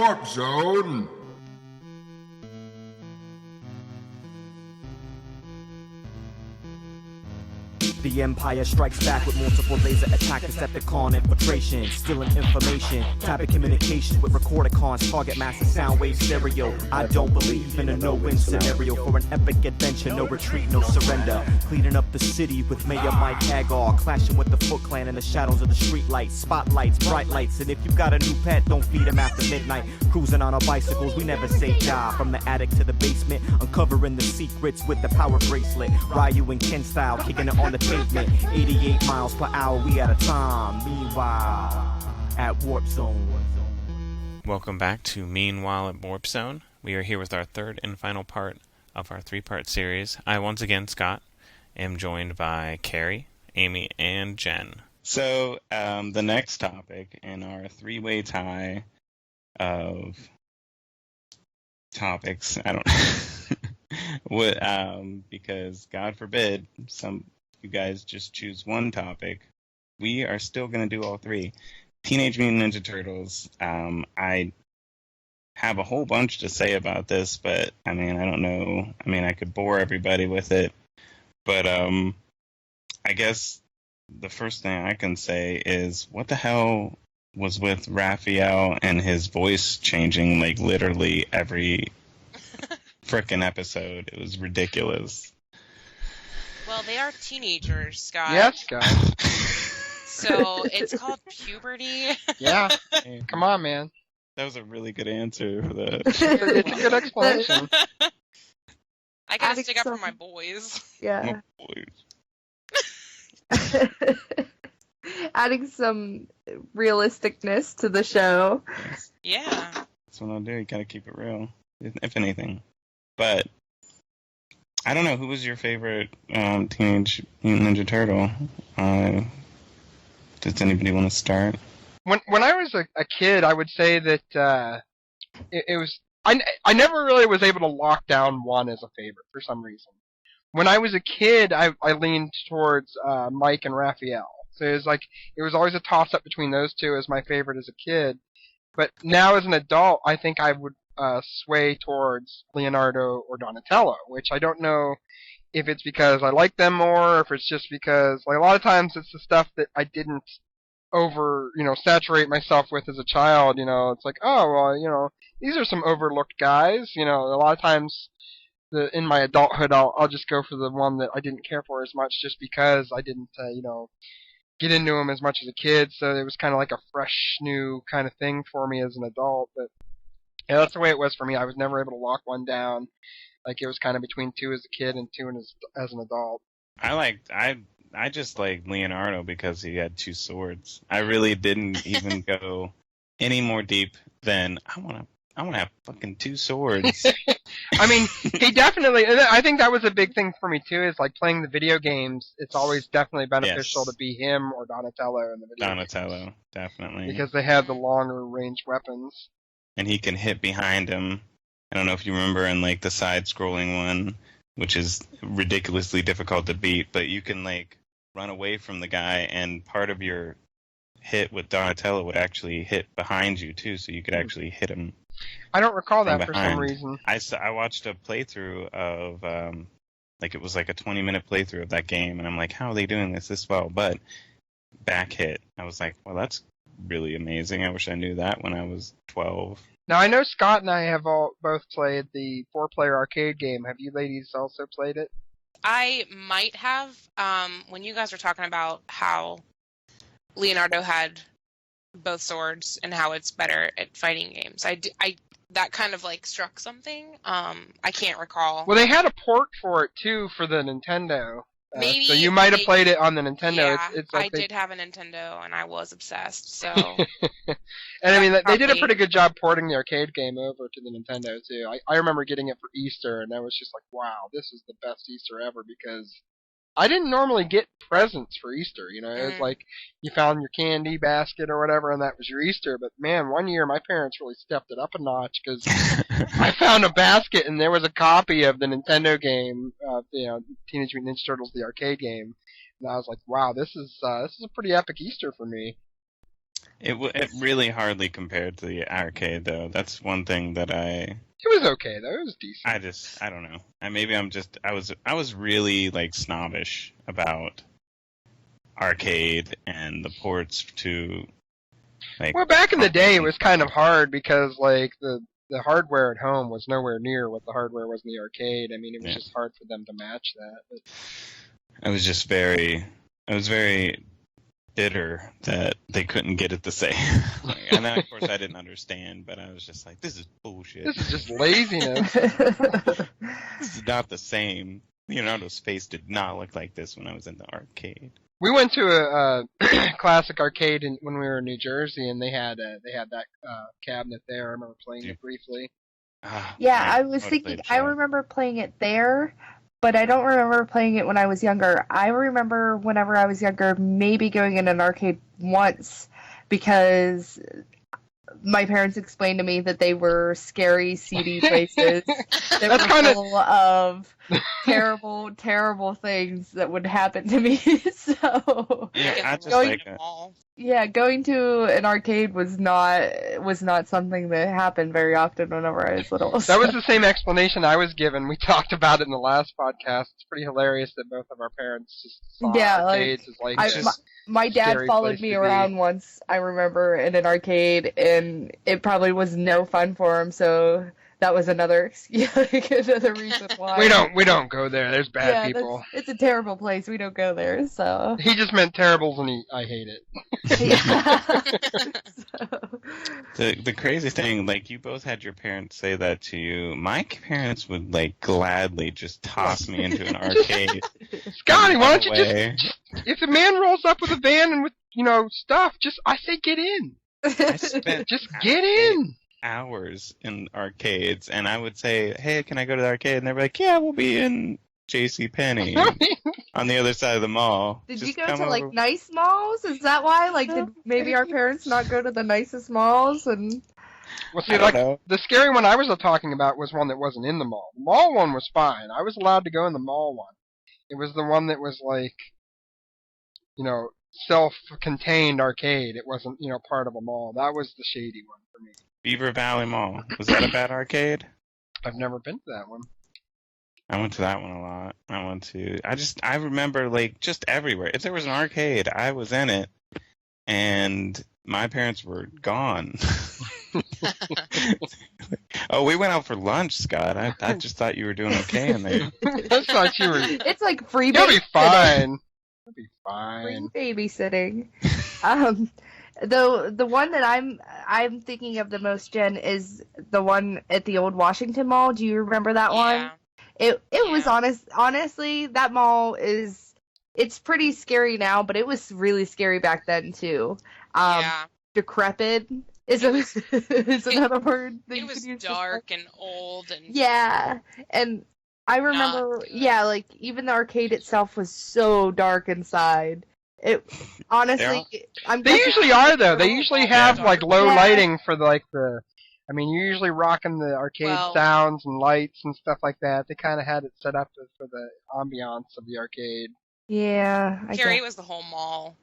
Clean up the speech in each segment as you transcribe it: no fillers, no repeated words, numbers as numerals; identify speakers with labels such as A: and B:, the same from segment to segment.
A: Warp Zone.
B: The Empire strikes back with multiple laser attack, Decepticon infiltration, stealing information, tapping communication with recordicons, target master sound wave stereo. I don't believe in a no-win scenario for an epic adventure, no retreat, no surrender. Cleaning up the city with Mayor Mike Hagar, clashing with the Foot Clan in the shadows of the streetlights, spotlights, bright lights, and if you've got a new pet, don't feed him after midnight. Cruising on our bicycles, we never say die. From the attic to the basement, uncovering the secrets with the power bracelet. Ryu and Ken style, kicking it on the pavement. 88 miles per hour, we at a time. Meanwhile, at Warp Zone.
C: Welcome back to Meanwhile at Warp Zone. We are here with our third and final part of our three-part series. I, once again, Scott, am joined by Carrie, Amy, and Jen.
D: So, the next topic in our three-way tie of topics, I don't because God forbid you guys just choose one topic. We are still going to do all three. Teenage Mutant Ninja Turtles. I have a whole bunch to say about this, but I don't know. I could bore everybody with it, but I guess the first thing I can say is, what the hell was with Raphael and his voice changing like literally every frickin' episode? It was ridiculous.
E: Well, they are teenagers, Scott.
F: Yes, Scott.
E: So it's called puberty.
F: Yeah. Come on, man.
D: That was a really good answer for that.
F: It's a good explanation.
E: I gotta stick up for my boys.
G: Yeah.
D: My boys.
G: Adding some realisticness to the show.
E: Yeah.
D: That's what I'll do. You gotta keep it real, if anything. But I don't know, who was your favorite Teenage Mutant Ninja Turtle? Does anybody want to start?
F: When I was a kid, I would say that it was I never really was able to lock down one as a favorite for some reason. When I was a kid, I leaned towards Mike and Raphael. So it was always a toss up between those two as my favorite as a kid. But now as an adult, I think I would sway towards Leonardo or Donatello, which I don't know if it's because I like them more, or if it's just because, like, a lot of times it's the stuff that I didn't saturate myself with as a child. It's like, oh, well, these are some overlooked guys. A lot of times in my adulthood, I'll just go for the one that I didn't care for as much, just because I didn't, get into them as much as a kid. So it was kind of like a fresh, new kind of thing for me as an adult. But yeah, that's the way it was for me. I was never able to lock one down. Like, it was kind of between two as a kid and two as an adult.
D: I just liked Leonardo because he had two swords. I really didn't even go any more deep than I want to have fucking two swords.
F: He definitely. I think that was a big thing for me too. Is like playing the video games. It's always definitely beneficial to be him or Donatello in the video games.
D: Donatello, definitely,
F: because they have the longer range weapons.
D: And he can hit behind him. I don't know if you remember in like the side-scrolling one, which is ridiculously difficult to beat, but you can like run away from the guy, and part of your hit with Donatello would actually hit behind you too, so you could actually hit him.
F: I don't recall that for some reason.
D: I watched a playthrough of it was like a 20-minute playthrough of that game, and I'm like, how are they doing this well? But back hit, I was like, well, that's really amazing. I wish I knew that when I was 12.
F: Now, I know Scott and I have both played the 4-player arcade game. Have you ladies also played it?
E: I might have. When you guys were talking about how Leonardo had both swords and how it's better at fighting games, that kind of like struck something. I can't recall.
F: Well, they had a port for it too for the Nintendo.
E: Maybe.
F: So you might have played it on the Nintendo.
E: Yeah,
F: it's like
E: I did have a Nintendo, and I was obsessed. So.
F: And they did a pretty good job porting the arcade game over to the Nintendo too. I remember getting it for Easter, and I was just like, wow, this is the best Easter ever, because I didn't normally get presents for Easter. It was like you found your candy basket or whatever, and that was your Easter. But man, one year my parents really stepped it up a notch, because I found a basket and there was a copy of the Nintendo game, Teenage Mutant Ninja Turtles, the arcade game, and I was like, wow, this is a pretty epic Easter for me.
D: It really hardly compared to the arcade, though. That's one thing that
F: It was okay though. It was decent.
D: I don't know. I was really like snobbish about arcade and the ports to like.
F: Well, back in the day, it was kind of hard because like the hardware at home was nowhere near what the hardware was in the arcade. I mean, it was just hard for them to match that. But...
D: I was very bitter that they couldn't get it the same. And then, of course, I didn't understand, but I was just like, this is bullshit.
F: This is just laziness.
D: This is not the same. Leonardo's face did not look like this when I was in the arcade.
F: We went to a classic arcade when we were in New Jersey, and they had that cabinet there. I remember playing it briefly.
G: Yeah, I was thinking, I remember playing it there, but I don't remember playing it when I was younger. I remember whenever I was younger, maybe going in an arcade once, because my parents explained to me that they were scary, seedy places that were full of terrible, terrible things that would happen to me. So going to an arcade was not something that happened very often whenever I was little.
F: That was the same explanation I was given. We talked about it in the last podcast. It's pretty hilarious that both of our parents just saw arcades as like
G: my dad followed me around once, I remember, in an arcade, and it probably was no fun for him, so that was another reason why.
F: We don't go there. There's bad people.
G: It's a terrible place. We don't go there, so.
F: He just meant terribles, and I hate it.
D: The crazy thing, like, you both had your parents say that to you. My parents would, like, gladly just toss me into an arcade.
F: Scotty, why don't you just if a man rolls up with a van and with, stuff, I say get in. Just get in.
D: Hours in arcades, and I would say, hey, can I go to the arcade? And they'd be like, yeah, we'll be in JCPenney on the other side of the mall.
G: Did you go to like nice malls? Is that why? Like, did maybe our parents not go to the nicest malls? And
F: well, see, like the scary one I was talking about was one that wasn't in the mall. The mall one was fine. I was allowed to go in the mall one. It was the one that was like, self-contained arcade. It wasn't, part of a mall. That was the shady one for me.
D: Beaver Valley Mall. Was that a bad arcade?
F: I've never been to that one.
D: I went to that one a lot. I remember, like, just everywhere. If there was an arcade, I was in it, and my parents were gone. Oh, we went out for lunch, Scott. I just thought you were doing okay in there.
F: I thought you were...
G: It's like free babysitting.
F: You'll be fine. You'll be fine.
G: Free babysitting. Though the one that I'm thinking of the most, Jen, is the one at the old Washington Mall. Do you remember that one? It was honestly, that mall it's pretty scary now, but it was really scary back then too. Decrepit is another word.
E: It was dark and old and
G: and I remember like even the arcade itself was so dark inside. It honestly,
F: they usually are though. They usually have like low lighting for you're usually rocking the arcade sounds and lights and stuff like that. They kind of had it set up for the ambiance of the arcade.
G: Yeah,
E: Carrie, it was the whole mall.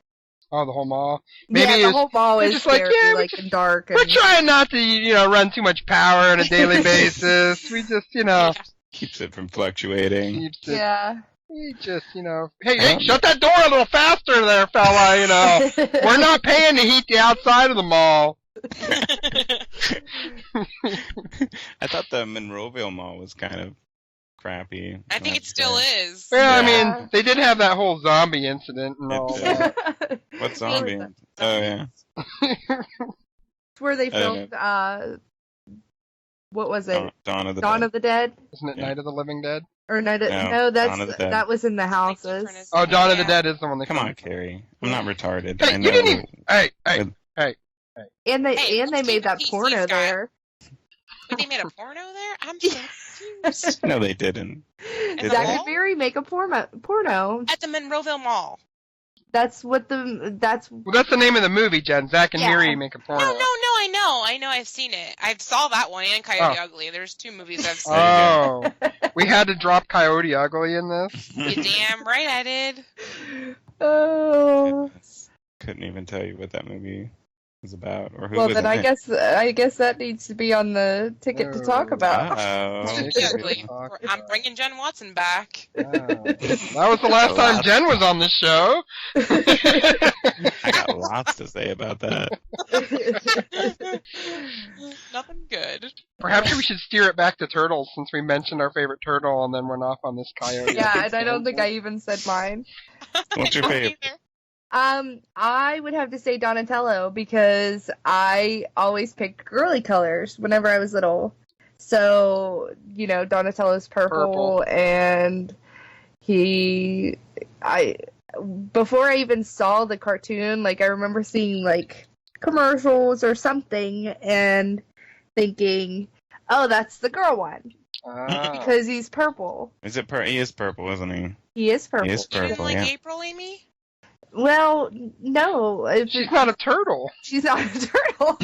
F: Oh, the whole mall.
G: Maybe the whole mall is just scary, and dark.
F: We're trying not to, run too much power on a daily basis. We just,
D: keeps it from fluctuating.
F: We just, hey, shut that door a little faster there, fella, We're not paying to heat the outside of the mall.
D: I thought the Monroeville Mall was kind of crappy.
E: I think it still is.
F: Well, they did have that whole zombie incident and all that.
D: What zombie? Oh, yeah.
G: It's where they filmed, what was it?
D: Dawn of the
G: Dead?
F: Isn't it Night of the Living Dead?
G: Or that was in the houses.
F: Oh, Dawn of the Dead is the one.
D: Come on, Carrie. I'm not retarded.
F: Hey, you didn't even... Hey.
G: And they made that porno there.
E: Wait, they made a porno there? I'm so confused.
D: No, they didn't.
G: Zack and Miri make a porno
E: at the Monroeville Mall.
G: That's the
F: name of the movie, Jen. Zack and Miri make a porno.
E: No, I know, I've seen it. I saw that one and Coyote Ugly. There's two movies I've seen.
F: Oh, we had to drop Coyote Ugly in this?
E: You damn right I did.
G: Oh.
D: Couldn't even tell you what that movie was about, or who
G: Well,
D: was
G: then
D: in
G: I guess that needs to be on the ticket to talk about.
D: Oh,
E: Exactly. I'm bringing Jen Watson back.
F: That was the last time Jen was on the show.
D: I got lots to say about that.
E: Nothing good.
F: Perhaps we should steer it back to turtles since we mentioned our favorite turtle and then went off on this coyote.
G: Yeah, and I don't think I even said mine.
D: What's your favorite?
G: I would have to say Donatello because I always picked girly colors whenever I was little. So, Donatello's purple. And before I even saw the cartoon, I remember seeing, commercials or something and thinking, oh, that's the girl one. Because he's purple.
D: Is it he is purple, isn't he?
G: He is purple.
D: He is
E: You didn't
D: purple,
E: like
D: yeah.
E: April, Amy?
G: Well, no.
F: She's not a turtle.
G: She's not a turtle.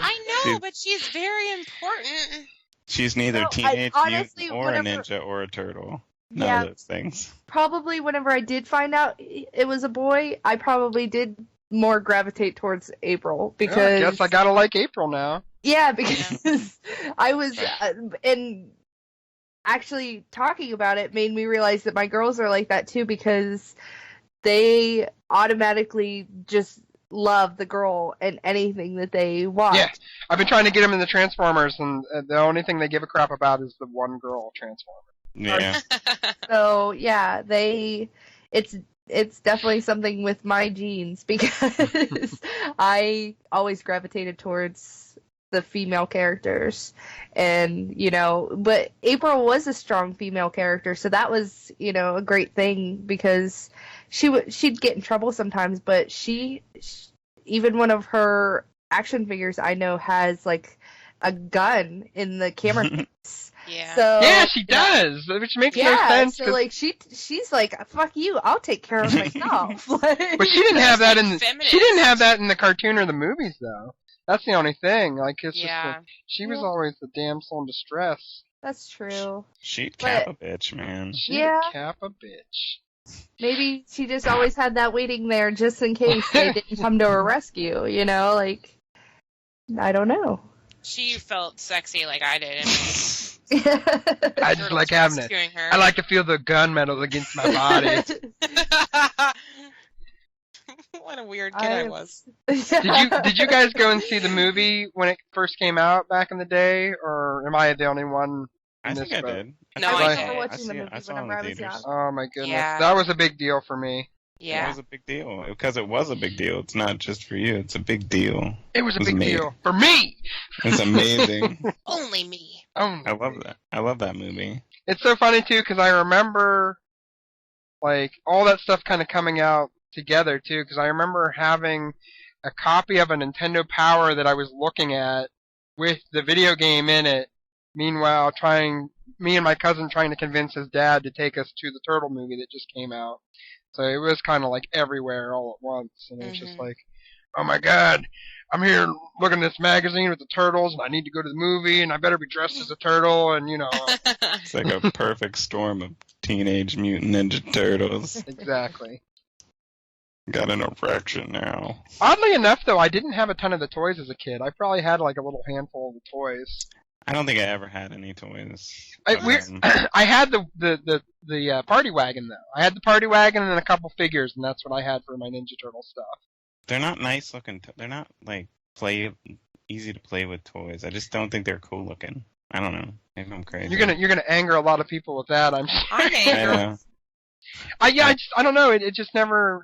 E: I know, but she's very important.
D: She's neither
G: No,
D: teenage
G: honestly,
D: mutant or a ninja or a turtle. None
G: Yeah.
D: of those things.
G: Probably whenever I did find out it was a boy, I probably did more gravitate towards April because
F: I guess I gotta like April now.
G: yeah, because I was and actually talking about it made me realize that my girls are like that too because they automatically just love the girl and anything that they watch.
F: Yeah, I've been trying to get them in the Transformers, and the only thing they give a crap about is the one girl Transformer.
D: Yeah.
G: So yeah, it's definitely something with my genes because I always gravitated towards the female characters, and but April was a strong female character, so that was a great thing because she'd get in trouble sometimes, but she even one of her action figures I know has a gun in the camera case.
E: Yeah.
G: So
F: Yeah, she does, which makes no sense.
G: so she's like, fuck you, I'll take care of myself.
F: But she didn't have that in
E: Feminist.
F: she didn't have that in the cartoon or the movies though. That's the only thing. It's
E: Yeah.
F: just she was always the damsel in distress.
G: That's true.
D: She'd cap a bitch, man.
F: She'd
G: Yeah.
F: cap a bitch.
G: Maybe she just always had that waiting there just in case they didn't come to her rescue, I don't know.
E: She felt sexy like I did.
F: I just like having it. I like to feel the gunmetal against my body.
E: What a weird kid I was.
F: Did you guys go and see the movie when it first came out back in the day, or am I the only one?
D: I think I did.
E: No,
G: I
E: I
G: remember
E: did.
G: watching the movie whenever I was young.
F: Oh my goodness,
E: Yeah.
F: that was a big deal for me.
D: It
E: Yeah.
D: was a big deal. Because it was a big deal. It's not just for you. It's a big deal.
F: It was a
D: It was
F: big
D: amazing.
F: deal for me.
D: It's amazing.
E: Only me.
F: Oh,
D: I love that. I love that movie.
F: It's so funny too because I remember all that stuff kind of coming out together too because I remember having a copy of a Nintendo Power that I was looking at with the video game in it. Meanwhile, me and my cousin trying to convince his dad to take us to the Turtle movie that just came out. So it was kind of everywhere all at once, and it was just oh my god, I'm here looking at this magazine with the turtles, and I need to go to the movie, and I better be dressed as a turtle, and
D: It's like a perfect storm of Teenage Mutant Ninja Turtles.
F: Exactly.
D: Got an erection now.
F: Oddly enough, though, I didn't have a ton of the toys as a kid. I probably had a little handful of the toys.
D: I don't think I ever had any toys.
F: I had the party wagon though. I had the party wagon and a couple figures, and that's what I had for my Ninja Turtle stuff.
D: They're not nice looking. They're not easy to play with toys. I just don't think they're cool looking. I don't know. Maybe I'm crazy.
F: You're gonna anger a lot of people with that. I'm sure.
E: I'm angry.
D: I know.
F: I don't know. It just never.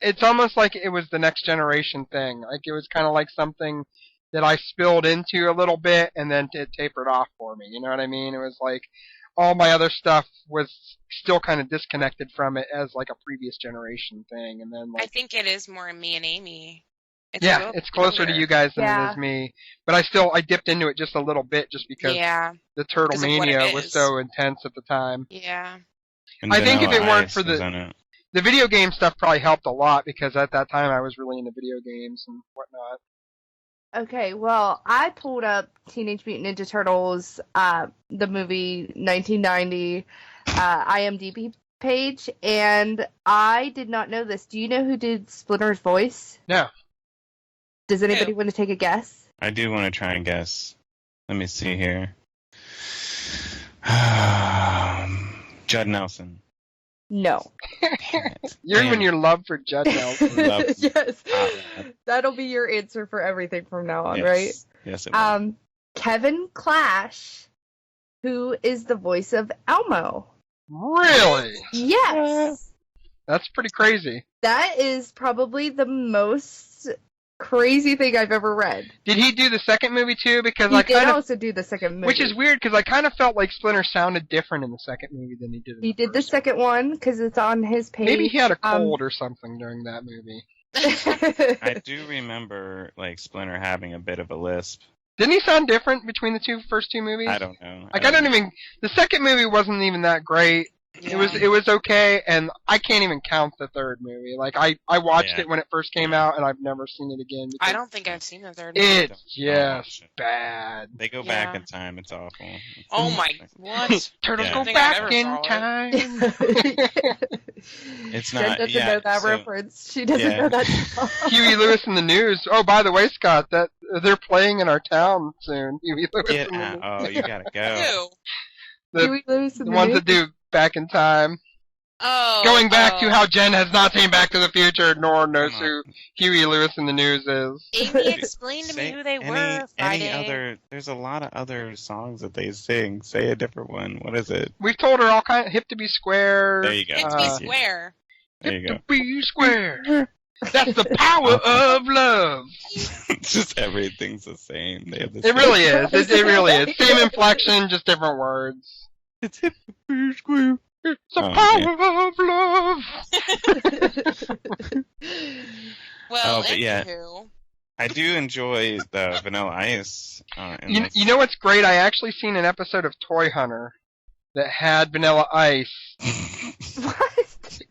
F: It's almost like it was the next generation thing. It was kind of like something that I spilled into a little bit, and then it tapered off for me. You know what I mean? It was all my other stuff was still kind of disconnected from it as a previous generation thing, and then
E: I think it is more me and Amy.
F: It's closer to you guys than it is me. But I dipped into it just a little bit, just because the Turtle Mania was so intense at the time.
E: Yeah.
D: And
F: I think if it
D: Vanilla
F: weren't
D: Ice
F: for
D: was in it.
F: the video game stuff, probably helped a lot because at that time I was really into video games and whatnot.
G: Okay, well, I pulled up Teenage Mutant Ninja Turtles, the movie 1990 IMDb page, and I did not know this. Do you know who did Splinter's voice?
F: No.
G: Does anybody want to take a guess?
D: I do want to try and guess. Let me see here. Judd Nelson.
G: No.
F: You're in your love for Judd Nelson.
G: Yes. That'll be your answer for everything from now on,
D: yes.
G: right?
D: Yes, it will.
G: Kevin Clash, who is the voice of Elmo.
F: Really?
G: Yes.
F: That's pretty crazy.
G: That is probably the most crazy thing I've ever read.
F: Did he do the second movie too? Because
G: He did also do the second movie.
F: Which is weird because I kind of felt like Splinter sounded different in the second movie than he did in
G: He
F: the
G: did the
F: first
G: second one because it's on his page.
F: Maybe he had a cold or something during that movie.
D: I do remember like Splinter having a bit of a lisp.
F: Didn't he sound different between the first two movies?
D: I don't know.
F: Like I don't even. The second movie wasn't even that great.
E: Yeah.
F: It was okay, and I can't even count the third movie. Like I watched it when it first came out, and I've never seen it again.
E: I don't think I've seen the third movie.
F: It's just bad.
D: They go back in time. It's awful.
E: Oh my! What?
F: Turtles
D: Yeah.
F: go
E: I think
F: back
E: I
F: in
E: never saw
F: time.
D: It's
G: Jen
D: not.
G: doesn't
D: yeah,
G: know that
D: so-
G: reference. She doesn't
D: yeah.
G: know that song.
F: Huey Lewis in the News. Oh, by the way, Scott, that they're playing in our town soon. Huey Lewis
D: Get
F: in the
D: out.
F: News.
D: Oh, you gotta go.
E: Who?
G: Huey Lewis in
F: The
G: the
F: ones
G: News?
F: that do Back in Time.
E: Oh.
F: Going back to how Jen has not seen Back to the Future, nor knows
D: Come
F: who Huey Lewis in the News is.
E: Amy explained to me
D: Say
E: who they
D: any,
E: were Friday.
D: Any other? There's a lot of other songs that they sing. Say a different one. What is it?
F: We've told her all kind of Hip to Be Square.
D: There you go.
E: Hip to be square.
D: There you go.
F: Hip to Be Square. That's the power of love.
D: It's just everything's the same. They have the
F: It
D: same-
F: really is. It really is. Same inflection, just different words.
D: It's hip to be square.
F: It's the
D: Oh,
F: power of love.
E: Well,
D: but yeah.
E: anywho.
D: I do enjoy the Vanilla Ice. In this.
F: You know what's great? I actually seen an episode of Toy Hunter that had Vanilla Ice.
G: What?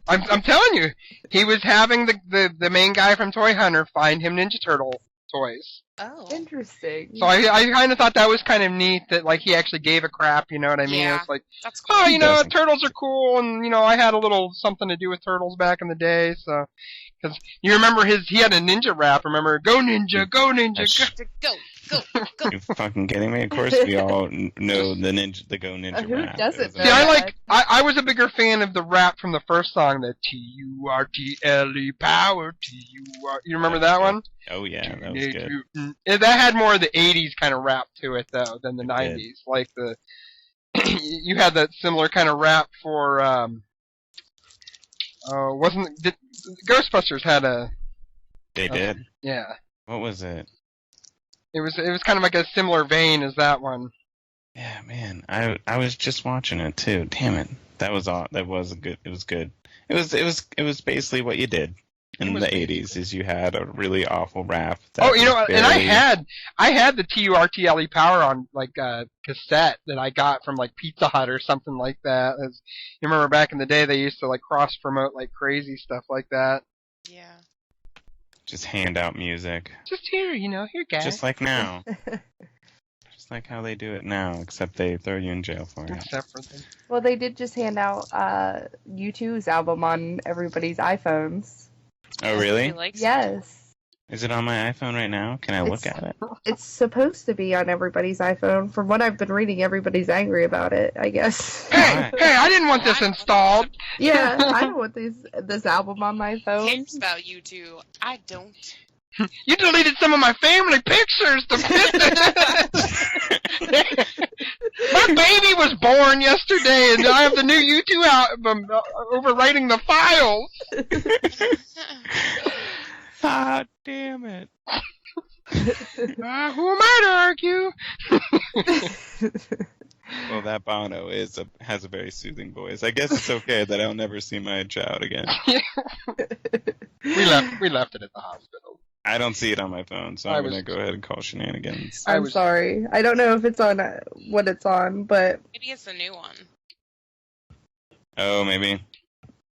F: I'm telling you, he was having the main guy from Toy Hunter find him Ninja Turtle toys.
E: Oh.
G: Interesting.
F: So I kind of thought that was kind of neat that like he actually gave a crap, you know what I mean?
E: Yeah.
F: It's like,
E: That's cool.
F: oh, you know,
D: doesn't.
F: turtles are cool, and you know, I had a little something to do with turtles back in the day, so because you remember he had a ninja rap. Remember, go ninja, go ninja, go.
E: Go, go, go.
D: You fucking kidding me? Of course we all know the Go Ninja
G: Who
D: rap.
G: doesn't know
F: See,
G: that?
F: I was a bigger fan of the rap from the first song, the Turtle power, Tur. You remember that one?
D: Oh yeah, that was good.
F: Yeah, that had more of the '80s kind of rap to it though than the
D: It
F: '90s.
D: did.
F: Like the you had that similar kind of rap for Ghostbusters had a
D: They did.
F: yeah.
D: What was it?
F: It was kind of like a similar vein as that one.
D: Yeah, man. I was just watching it too. Damn it. That was all. That was good. It was good. It was basically what you did in the '80s. Is you had a really awful rap.
F: Oh, you know,
D: was
F: and I
D: very-
F: had the Turtle power on like cassette that I got from like Pizza Hut or something like that. As you remember back in the day, they used to like cross promote like crazy stuff like that.
E: Yeah.
D: just hand out music,
F: Just here, here, guys.
D: just like now, just like how they do it now. Except they throw you in jail for it.
F: Except for the...
G: Well, they did just hand out U2's album on everybody's iPhones.
D: Oh really?
E: He likes it.
G: Yes.
D: Is it on my iPhone right now? Can I look at it?
G: It's supposed to be on everybody's iPhone. From what I've been reading, everybody's angry about it, I guess.
F: Hey, I didn't want this installed.
G: Yeah, I don't want this album on my phone.
E: Cares about you two. I don't.
F: You deleted some of my family pictures. My baby was born yesterday, and I have the new U2 album overwriting the files.
D: Ah, damn it.
F: Who am I to argue?
D: Well, that Bono has a very soothing voice. I guess it's okay that I'll never see my child again.
F: We left it at the hospital.
D: I don't see it on my phone, so
F: I
D: I'm
F: was-
D: gonna go ahead and call shenanigans.
F: I
G: I'm
F: was-
G: sorry. I don't know if it's on what it's on, but
E: Maybe it's the new one.
D: Oh, maybe.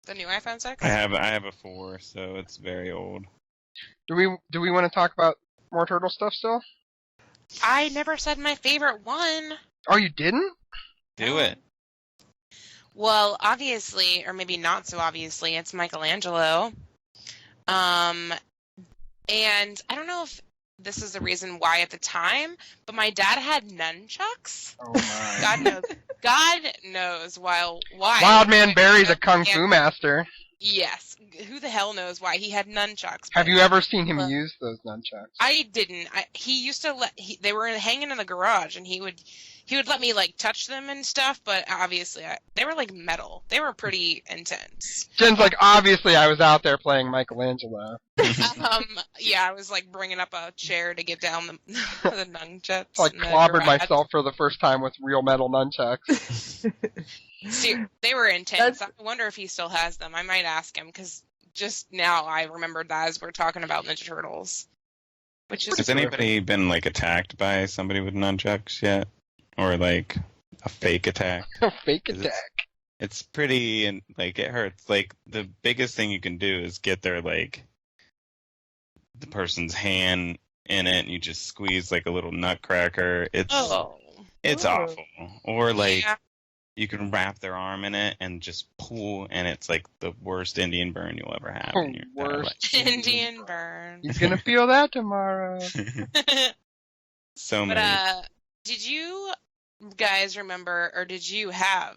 E: The new iPhone 6?
D: I have a 4, so it's very old.
F: Do we want to talk about more turtle stuff still?
E: I never said my favorite one.
F: Oh, you didn't?
D: Do it.
E: Well, obviously, or maybe not so obviously, it's Michelangelo. And I don't know if this is the reason why at the time, but my dad had nunchucks.
F: Oh my.
E: God knows why.
F: Wild Man Barry's a kung fu master.
E: Yes. Who the hell knows why he had nunchucks?
F: Have you ever seen him use those nunchucks?
E: I didn't. He used to they were hanging in the garage, and he would let me like touch them and stuff. But obviously, they were like metal. They were pretty intense.
F: Jen's like, obviously, I was out there playing Michelangelo.
E: Yeah, I was like bringing up a chair to get down the nunchucks.
F: Like clobbered myself for the first time with real metal nunchucks.
E: See, they were intense. I wonder if he still has them. I might ask him, because just now I remembered that as we're talking about Ninja Turtles.
D: Has anybody been like attacked by somebody with nunchucks yet? Or like a fake attack?
F: A fake attack.
D: It's pretty, and like it hurts. Like the biggest thing you can do is get their like the person's hand in it, and you just squeeze like a little nutcracker. It's awful. Or like you can wrap their arm in it and just pull, and it's like the worst Indian burn you'll ever have. In your
E: worst Indian burn.
F: He's gonna feel that tomorrow.
D: So many.
E: But did you guys remember, or did you have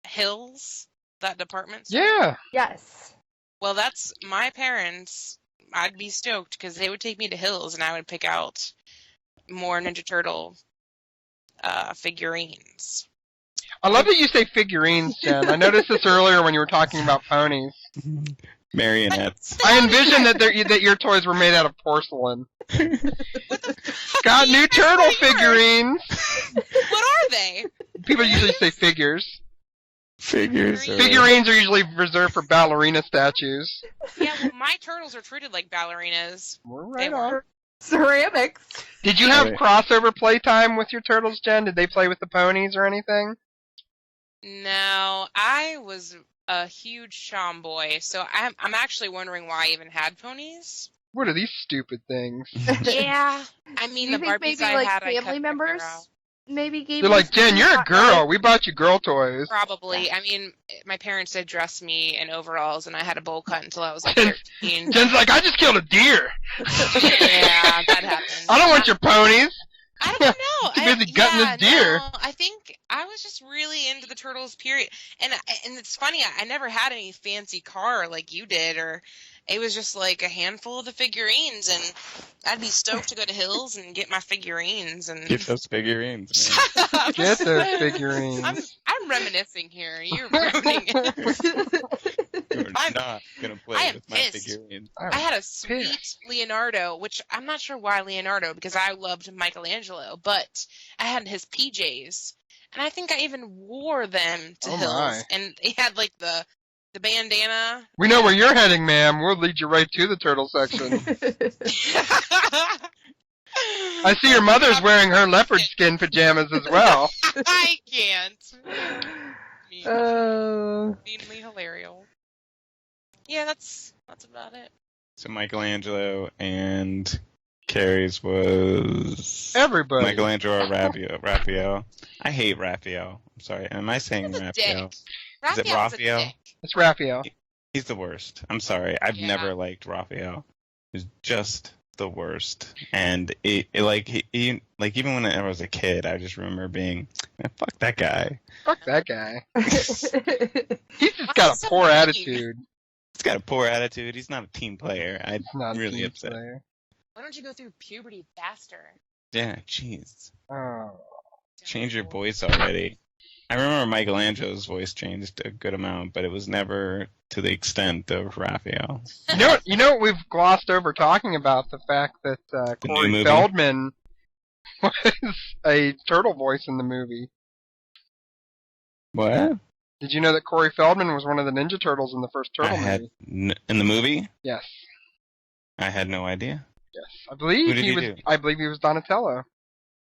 E: Hills, that department store?
F: Yeah.
G: Yes.
E: Well, that's my parents. I'd be stoked because they would take me to Hills, and I would pick out more Ninja Turtle figurines.
F: I love that you say figurines, Jen. I noticed this earlier when you were talking about ponies.
D: Marionettes.
F: I envisioned that your toys were made out of porcelain. Got new turtle figurines.
E: What are they?
F: People usually say figures.
D: Figures.
F: Figurines are usually reserved for ballerina statues.
E: Yeah, well, my turtles are treated like ballerinas.
F: We're right on.
G: Ceramics.
F: Did you have crossover playtime with your turtles, Jen? Did they play with the ponies or anything?
E: No, I was a huge tomboy, so I'm actually wondering why I even had ponies.
F: What are these stupid things?
E: Yeah, I mean,
G: Do you
E: the
G: think
E: Barbies
G: maybe
E: I
G: like
E: had, I
G: family
E: cut
G: members
E: my hair out.
G: maybe gave
F: They're
G: you
F: like, Jen, you're a girl. We bought you girl toys.
E: Probably. I mean, my parents did dress me in overalls, and I had a bowl cut until I was like 13.
F: Jen's like, I just killed a deer.
E: Yeah, that happened.
F: I don't want your ponies.
E: I don't know.
F: Too busy gutting this deer.
E: No, I think I was just really into the Turtles, period. And it's funny, I never had any fancy car like you did, or it was just like a handful of the figurines, and I'd be stoked to go to Hills and get my figurines. And
D: Get those figurines,
E: man.
F: Get those figurines.
E: I'm reminiscing here. You're ruining it.
D: You're not gonna play with my figurines.
E: I had a sweet Leonardo, which I'm not sure why Leonardo, because I loved Michelangelo, but I had his PJs, and I think I even wore them to Hills.
F: My.
E: And he had like the bandana.
F: We know where you're heading, ma'am. We'll lead you right to the turtle section. I see your mother's wearing her leopard skin pajamas as well.
E: I can't. Meanly hilarious. Yeah, that's about it.
D: So Michelangelo and Carrie's was
F: everybody.
D: Michelangelo or Raphael. I hate Raphael. I'm sorry. Am I saying Raphael? Is it Raphael?
F: It's Raphael.
D: He's the worst. I'm sorry. I've never liked Raphael. He's just the worst. And he even when I was a kid, I just remember being, man, fuck that guy.
F: Fuck that guy. He's just got a poor attitude.
D: He's got a poor attitude. He's not a team player. I'm really upset.
E: Why don't you go through puberty faster?
D: Yeah, jeez.
F: Oh.
D: Change your voice already. I remember Michelangelo's voice changed a good amount, but it was never to the extent of Raphael.
F: You know what we've glossed over talking about? The fact that Corey Feldman was a turtle voice in the movie.
D: What?
F: Did you know that Corey Feldman was one of the Ninja Turtles in the first Turtle movie?
D: In the movie?
F: Yes.
D: I had no idea.
F: Yes, I believe he was Donatello.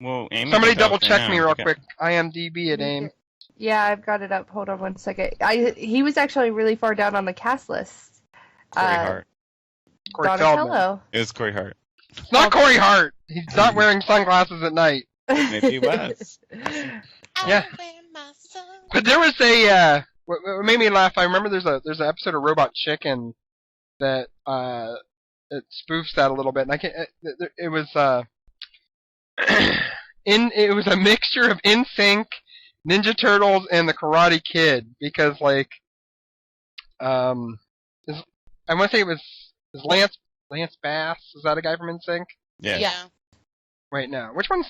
D: Well, Amy,
F: somebody double check me real quick. IMDb it, Aim.
G: Yeah, I've got it up. Hold on one second. He was actually really far down on the cast list.
D: Corey Hart.
F: Corey Feldman.
D: It was Corey Hart.
F: It's not Corey Hart. He's not wearing sunglasses at night.
D: Maybe he was.
F: Yeah. But there was a what made me laugh. I remember there's an episode of Robot Chicken that it spoofs that a little bit, and I can't. It was it was a mixture of NSYNC, Ninja Turtles, and the Karate Kid, because like I want to say it was Lance Bass. Is that a guy from NSYNC?
D: Yeah.
F: Wait, no. Which one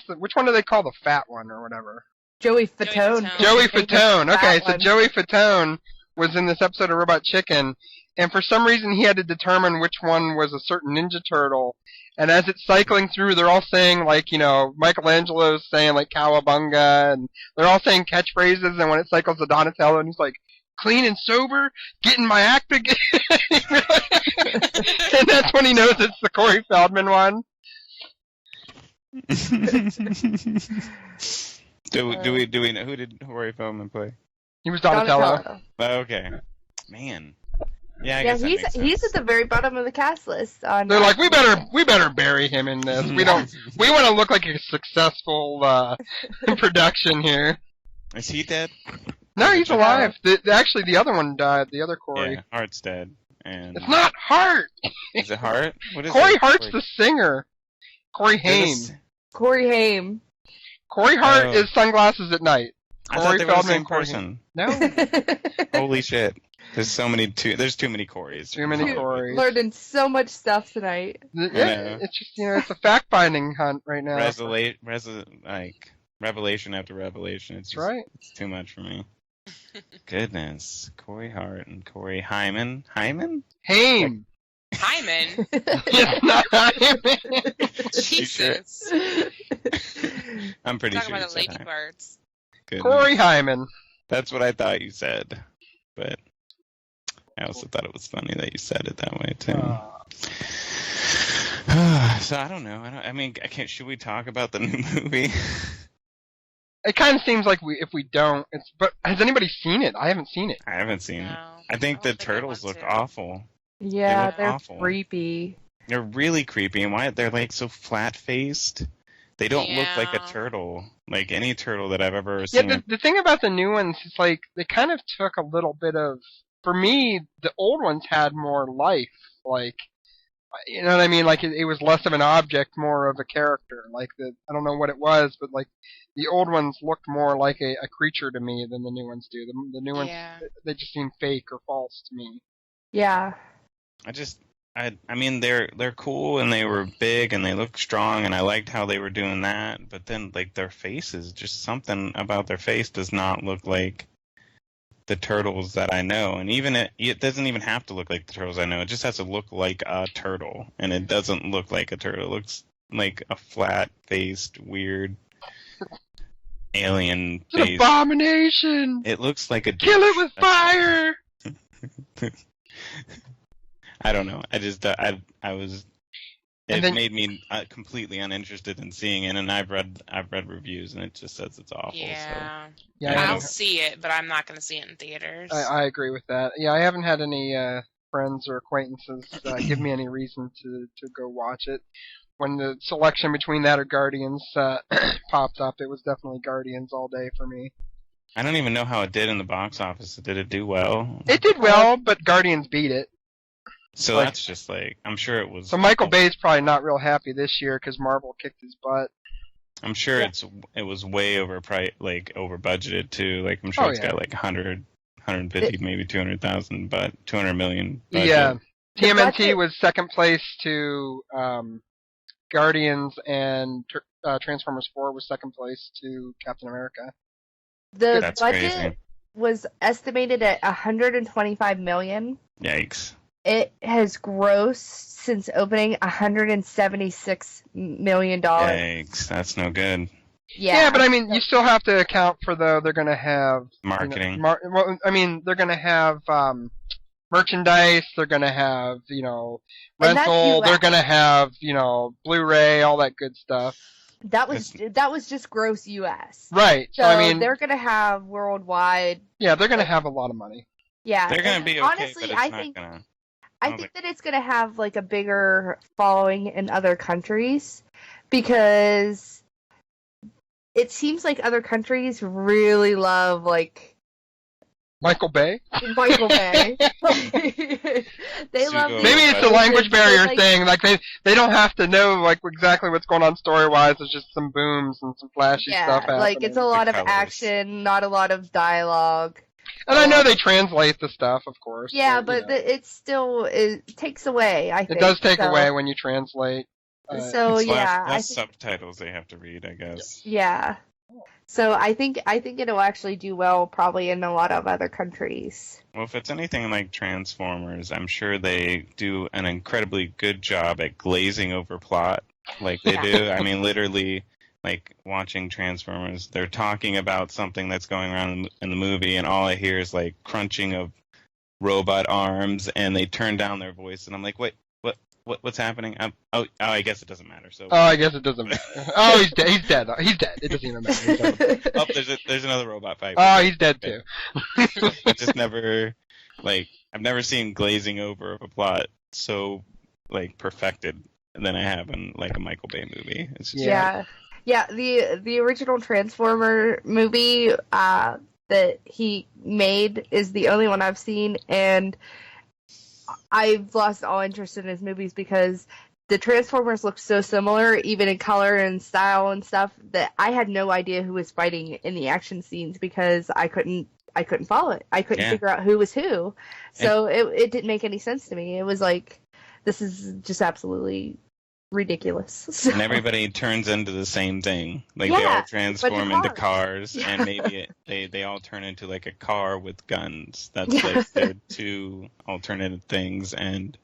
F: do they call the fat one or whatever?
G: Joey Fatone.
F: Joey Fatone. Okay, so
G: one.
F: Joey Fatone was in this episode of Robot Chicken, and for some reason he had to determine which one was a certain Ninja Turtle. And as it's cycling through, they're all saying, like, you know, Michelangelo's saying, like, cowabunga, and they're all saying catchphrases, and when it cycles to Donatello, and he's like, clean and sober, getting my act again. And that's when he knows it's the Corey Feldman one.
D: Do we know who did Corey Feldman play?
F: He was Donatello.
D: Oh, okay. Man. Yeah, I
G: Yeah,
D: guess that makes sense.
G: he's at the very bottom of the cast list.
F: They're like, we better bury him in this. We want to look like a successful production here.
D: Is he dead?
F: No, he's alive. Actually, the other one died. The other Corey.
D: Yeah, Hart's dead. And
F: It's not Hart.
D: is it Hart? What is
F: Corey
D: it?
F: Hart's the singer. Corey Haim.
G: Corey Haim.
F: Corey Hart
D: Oh.
F: is Sunglasses at Night.
D: I thought
F: Corey
D: they were the
F: Feldman,
D: same
F: Corey
D: person.
F: No,
D: Holy shit. There's there's too many Corys.
F: too many Corys.
G: Learning so much stuff tonight.
F: Yeah, it's just, you know, it's a fact-finding hunt right now.
D: Revelation after revelation. It's
F: That's
D: just,
F: right.
D: It's too much for me. Goodness. Corey Hart and Corey Hyman. Hyman?
F: Haim.
E: Hyman.
F: It's not Hyman.
E: Jesus.
D: I'm pretty
E: Talking
D: sure
E: about the
D: you said Hyman.
E: ladybirds.
D: Goodness.
F: Corey Hyman.
D: That's what I thought you said. But I also thought it was funny that you said it that way, too. So I don't know. Should we talk about the new movie?
F: It kind of seems like if we don't, but has anybody seen it? I haven't seen it.
D: I haven't seen it.
E: No.
D: I think the
E: don't think I
D: turtles
E: want
D: look
E: to.
D: awful.
G: Yeah,
D: look
G: they're
D: awful.
G: creepy.
D: They're really creepy, and why they're like so flat-faced. They don't look like a
E: Yeah.
D: turtle, like any turtle that I've ever
F: Yeah,
D: seen.
F: the thing about the new ones is like they kind of took a little bit of. For me, the old ones had more life. Like, you know what I mean? Like it was less of an object, more of a character. Like I don't know what it was, but like the old ones looked more like a creature to me than the new ones do. The new ones,
E: Yeah.
F: they just seem fake or false to me.
G: Yeah.
D: I mean, they're cool and they were big and they looked strong and I liked how they were doing that. But then, like their faces, just something about their face does not look like the turtles that I know. And even it doesn't even have to look like the turtles I know. It just has to look like a turtle, and it doesn't look like a turtle. It looks like a flat-faced, weird alien
F: It's an
D: face.
F: abomination.
D: It looks like a
F: Kill it
D: douche.
F: with
D: That's-
F: fire.
D: I don't know. I just I was.
F: And
D: It
F: then-
D: made me completely uninterested in seeing it, and I've read reviews, and it just says it's awful.
E: Yeah.
F: Yeah,
D: Yeah.
E: I'll see it, but I'm not going to see it in theaters.
F: I agree with that. Yeah, I haven't had any friends or acquaintances give me any reason to go watch it. When the selection between that or Guardians popped up, it was definitely Guardians all day for me.
D: I don't even know how it did in the box office. Did it do well?
F: It did well, but Guardians beat it.
D: So
F: like-
D: that's just like I'm sure it was.
F: So Michael Bay's probably not real happy this year because Marvel kicked his butt.
D: I'm sure it was way over budgeted too. Like I'm sure
F: Oh,
D: it's
F: yeah.
D: got like 100, 150, maybe 200,000, but 200 million. Budget.
F: Yeah,
G: The
F: TMNT
G: budget-
F: was second place to Guardians, and Transformers 4 was second place to Captain America.
G: The
D: That's
G: budget
D: crazy.
G: was estimated at $125 million.
D: Yikes.
G: It has grossed since opening $176 million.
D: Yikes. That's no good.
F: Yeah, but I mean, you still have to account for they're going to have
D: Marketing.
F: They're going to have merchandise. They're going to have
G: And that's
F: rental.
G: US.
F: They're going to have Blu-ray, all that good stuff.
G: that was just gross U.S.
F: Right.
G: So
F: I mean,
G: they're gonna have worldwide.
F: yeah, they're going to have a lot of money.
G: Yeah,
D: They're gonna
G: and
D: be okay,
G: honestly,
D: but it's
G: I
D: not
G: think
D: gonna.
G: I think that it's gonna have like a bigger following in other countries because it seems like other countries really love like
F: Michael Bay?
G: Michael Bay. They love these
F: Maybe it's a
G: versions.
F: language barrier
G: Like,
F: thing. Like they don't have to know like exactly what's going on story wise. It's just some booms and some flashy stuff happening.
G: like it's a lot of
D: colors.
G: action, not a lot of dialogue.
F: And I know they translate the stuff, of course.
G: Yeah,
F: but
G: but it still takes away. I think
F: it does take
G: so.
F: away when you translate.
G: So
D: It's
G: yeah,
D: less
G: I think,
D: subtitles they have to read, I guess.
G: yeah. So I think it'll actually do well probably in a lot of other countries.
D: Well, if it's anything like Transformers, I'm sure they do an incredibly good job at glazing over plot, like they do. I mean, literally, like watching Transformers, they're talking about something that's going on in the movie, and all I hear is like crunching of robot arms, and they turn down their voice, and I'm like, what's happening? I guess it doesn't matter. So.
F: Oh, I guess it doesn't matter. Oh, he's dead. He's dead. He's dead. It doesn't even matter. He's dead.
D: Oh, there's another robot fight.
F: Oh, he's dead too.
D: I just never, I've never seen glazing over of a plot so, perfected than I have in, a Michael Bay movie. It's just,
G: Yeah. The original Transformer movie that he made is the only one I've seen, and I've lost all interest in his movies because the Transformers look so similar, even in color and style and stuff, that I had no idea who was fighting in the action scenes because I couldn't follow it. I couldn't figure out who was who. So it didn't make any sense to me. It was like, this is just absolutely ridiculous. So.
D: And everybody turns into the same thing. They all transform into cars, and maybe they all turn into a car with guns. That's their two alternative things. And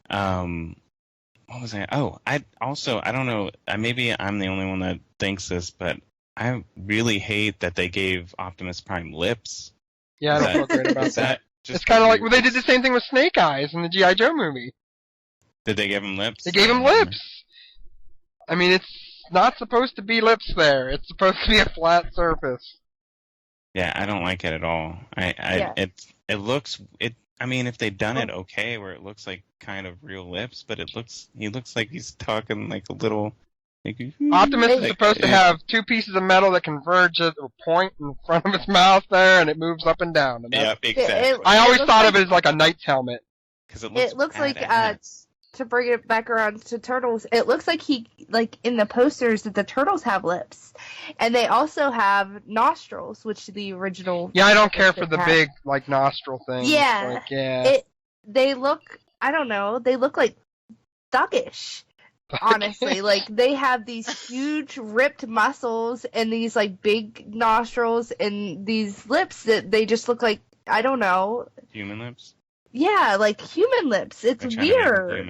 D: what was I? Oh, I don't know. Maybe I'm the only one that thinks this, but I really hate that they gave Optimus Prime lips.
F: Yeah, I don't feel great about that.
D: Just
F: it's kind of like they did the same thing with Snake Eyes in the G.I. Joe movie.
D: Did they give him lips?
F: They gave him lips. I mean, it's not supposed to be lips there. It's supposed to be a flat surface.
D: Yeah, I don't like it at all. It looks. I mean, if they'd done it okay, where it looks like kind of real lips, but he looks like he's talking like a little.
F: Optimus is supposed to have two pieces of metal that converge at a point in front of his mouth there, and it moves up and down. And
D: yeah, exactly.
F: I always thought of it as like a knight's helmet.
D: Because
G: it looks like to bring it back around to Turtles, it looks like in the posters that the Turtles have lips, and they also have nostrils, which the original.
F: Yeah, I don't care for the big nostril thing.
G: Yeah, they look. I don't know. They look like thuggish. Honestly, they have these huge ripped muscles and these big nostrils and these lips that they just look like, I don't know.
D: Human lips?
G: Yeah, like human lips. It's weird.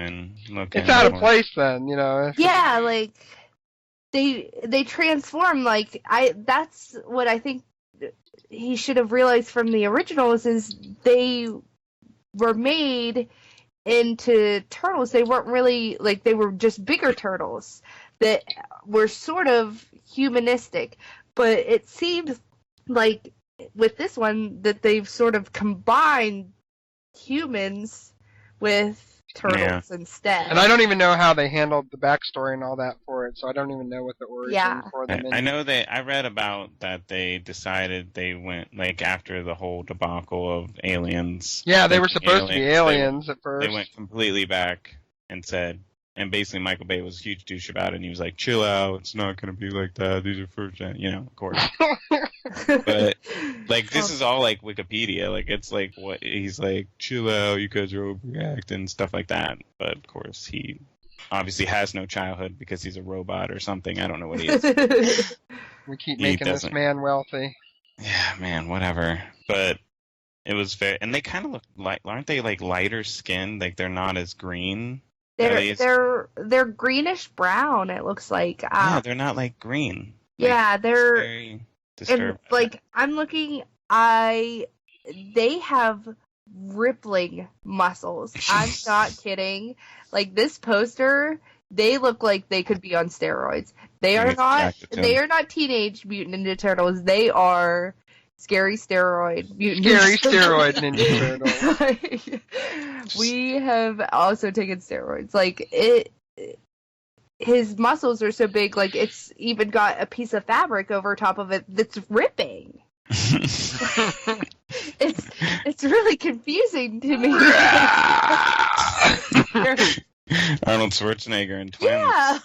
F: It's out of place then, you know.
G: Yeah, they transform that's what I think he should have realized from the originals is they were made into turtles. They weren't really they were just bigger turtles that were sort of humanistic, but it seems like with this one that they've sort of combined humans with turtles instead.
F: And I don't even know how they handled the backstory and all that for it, so I don't even know what the origin for them is.
D: I know I read about that they decided they went, after the whole debacle of Aliens.
F: Yeah, they were supposed to be aliens at first.
D: They went completely back and said, and basically Michael Bay was a huge douche about it, and he was like, chill out, it's not going to be like that, these are first, of course. But, this is all, Wikipedia, it's what, he's like, chill out, you guys are overreacting, stuff like that. But, of course, he obviously has no childhood because he's a robot or something, I don't know what he is.
F: We keep making this man wealthy.
D: Yeah, man, whatever. But it was very, and they kind of look aren't they, lighter skinned, they're not as green?
G: They're greenish brown. It looks like.
D: Yeah, they're not green.
G: Yeah, they're
D: very disturbing.
G: And I'm looking. They have rippling muscles. I'm not kidding. This poster, they look like they could be on steroids. They are not. They are not Teenage Mutant Ninja Turtles. They are scary steroid mutant.
F: Scary steroid Ninja Turtle.
G: We have also taken steroids. His muscles are so big, it's even got a piece of fabric over top of it that's ripping. It's really confusing to me.
D: Arnold Schwarzenegger and twins.
G: Yeah.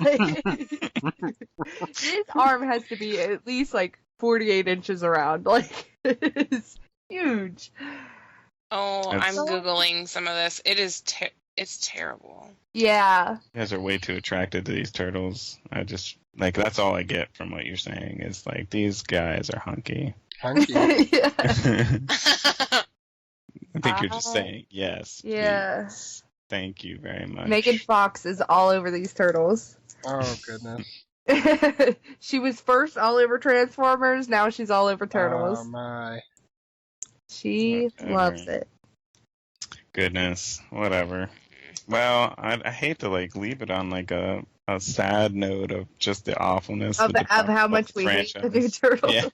G: His arm has to be at least like 48 inches around. Like, it's huge.
E: Oh,
D: That's-
E: I'm Googling some of this. It's terrible.
G: Yeah.
D: You guys are way too attracted to these turtles. I just like that's all I get from what you're saying is like these guys are hunky.
F: Hunky.
G: Yeah.
D: I think you're just saying yes.
G: Yeah.
D: Please. Thank you very much.
G: Megan Fox is all over these turtles.
F: Oh, goodness.
G: She was first all over Transformers, now she's all over turtles.
F: Oh, my.
G: She
D: Whatever.
G: loves it.
D: Goodness, whatever. Well, I hate to like leave it on like a sad note of just the awfulness
G: Of
D: the
G: how much we hate the new turtles.
D: Yeah.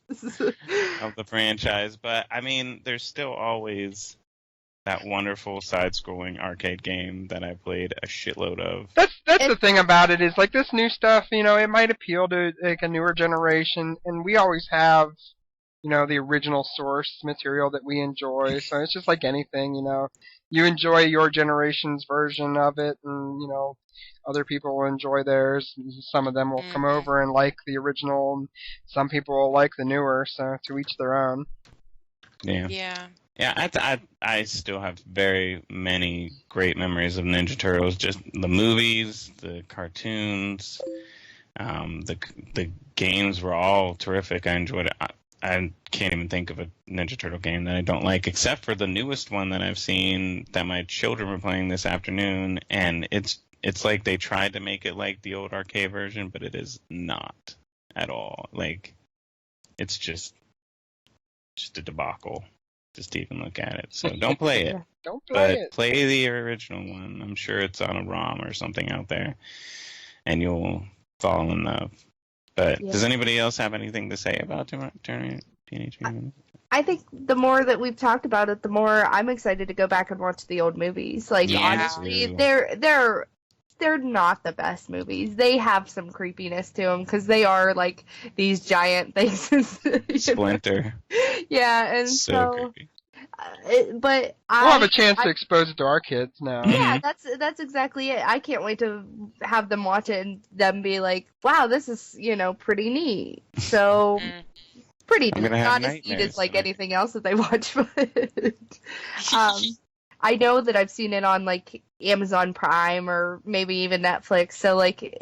D: of the franchise, but I mean, there's still always that wonderful side-scrolling arcade game that I played a shitload of.
F: That's the thing about it is like this new stuff, you know, it might appeal to like a newer generation, and we always have, you know, the original source material that we enjoy. So it's just like anything, you know, you enjoy your generation's version of it, and you know, other people will enjoy theirs. Some of them will come over and like the original, and some people will like the newer. So to each their own.
D: Yeah.
E: Yeah.
D: Yeah, I still have very many great memories of Ninja Turtles. Just the movies, the cartoons, the games were all terrific. I enjoyed it. I can't even think of a Ninja Turtle game that I don't like, except for the newest one that I've seen that my children were playing this afternoon, and it's like they tried to make it like the old arcade version, but it is not at all. Like, it's just a debacle. Just to even look at it. So don't play it.
F: Don't play
D: But
F: it.
D: play the original one. I'm sure it's on a ROM or something out there. And you'll fall in love. But
G: Yeah.
D: does anybody else have anything to say about Teenage Mutant?
G: I think the more that we've talked about it, the more I'm excited to go back and watch the old movies. Like,
E: Yeah.
G: honestly,
D: Too.
G: they're not the best movies. They have some creepiness to them because they are like these giant things. You know?
D: Splinter.
G: Yeah, and
D: So
G: so,
D: creepy.
G: but
F: We'll have a chance to expose it to our kids now.
G: Yeah, that's exactly it. I can't wait to have them watch it and them be like, "Wow, this is pretty neat." So pretty
D: I'm
G: neat,
D: gonna have
G: not as neat
D: nightmares
G: as like
D: tonight.
G: anything else that they watch. But I know that I've seen it on like Amazon Prime or maybe even Netflix. So like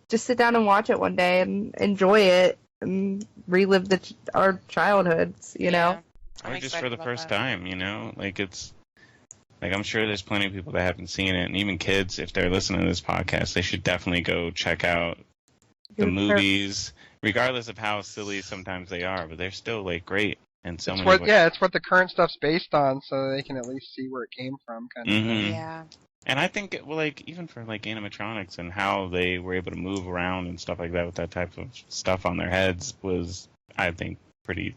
G: just sit down and watch it one day and enjoy it and relive our childhoods. You know.
E: I'm
D: Or just
E: excited
D: for the
E: about
D: first
E: that.
D: time, like it's like I'm sure there's plenty of people that haven't seen it, and even kids, if they're listening to this podcast, they should definitely go check out the movies, regardless of how silly sometimes they are, but they're still like great and so
F: It's
D: many.
F: what, yeah, it's what the current stuff's based on, so they can at least see where it came from, kind of.
D: Mhm.
E: Yeah.
D: And I think, even for like animatronics and how they were able to move around and stuff like that with that type of stuff on their heads was, I think, pretty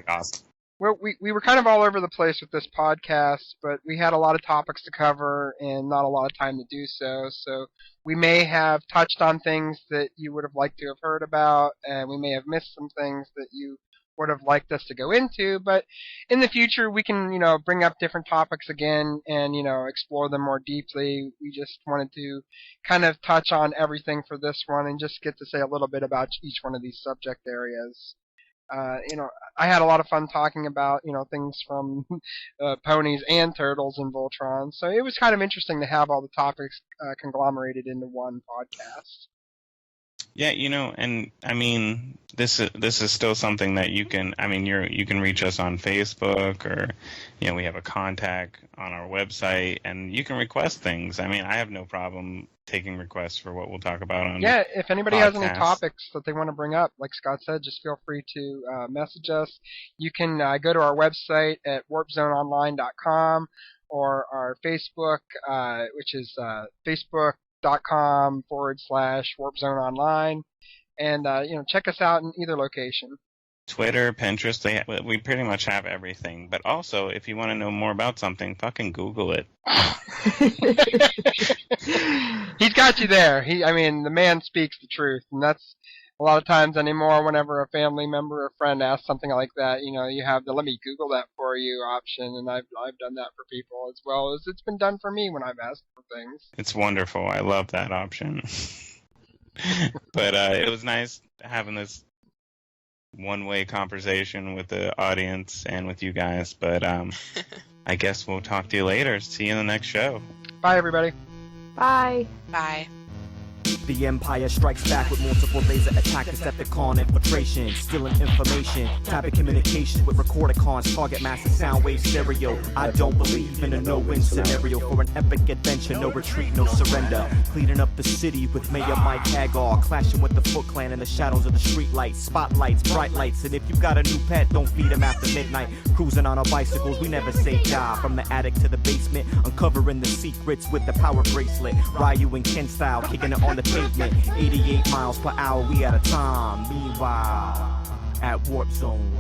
D: awesome.
F: Well, we were kind of all over the place with this podcast, but we had a lot of topics to cover and not a lot of time to do so. So we may have touched on things that you would have liked to have heard about, and we may have missed some things that you would have liked us to go into. But in the future, we can, bring up different topics again and, explore them more deeply. We just wanted to kind of touch on everything for this one and just get to say a little bit about each one of these subject areas. I had a lot of fun talking about, things from ponies and turtles and Voltron. So it was kind of interesting to have all the topics conglomerated into one podcast.
D: Yeah, and I mean, this is still something that you can. I mean, you can reach us on Facebook, or we have a contact on our website, and you can request things. I mean, I have no problem taking requests for what we'll talk about on.
F: Yeah, if anybody has any
D: podcast.
F: topics that they want to bring up, like Scott said, just feel free to message us. You can go to our website at warpzoneonline.com or our Facebook, which is facebook.com/warpzoneonline, and check us out in either location.
D: Twitter, Pinterest, we pretty much have everything. But also, if you want to know more about something, fucking Google it.
F: He's got you there. The man speaks the truth, and that's a lot of times anymore, whenever a family member or friend asks something like that, you have the "let me Google that for you" option, and I've done that for people as well as it's been done for me when I've asked for things.
D: It's wonderful. I love that option. But it was nice having this one-way conversation with the audience and with you guys. But I guess we'll talk to you later. See you in the next show.
F: Bye, everybody.
G: Bye.
E: Bye.
B: The Empire strikes back with multiple laser attack, Decepticon infiltration, stealing information, type communication with Recordicons, target massive sound wave stereo. I don't believe in a no-win scenario for an epic adventure, no retreat, no surrender. Cleaning up the city with Mayor Mike Hagar, clashing with the Foot Clan in the shadows of the streetlights, spotlights, bright lights, and if you got a new pet, don't feed him after midnight. Cruising on our bicycles, we never say die. From the attic to the basement, uncovering the secrets with the power bracelet. Ryu and Ken style, kicking it on the pavement. 88 miles per hour, we out of time. Meanwhile, at Warp Zone.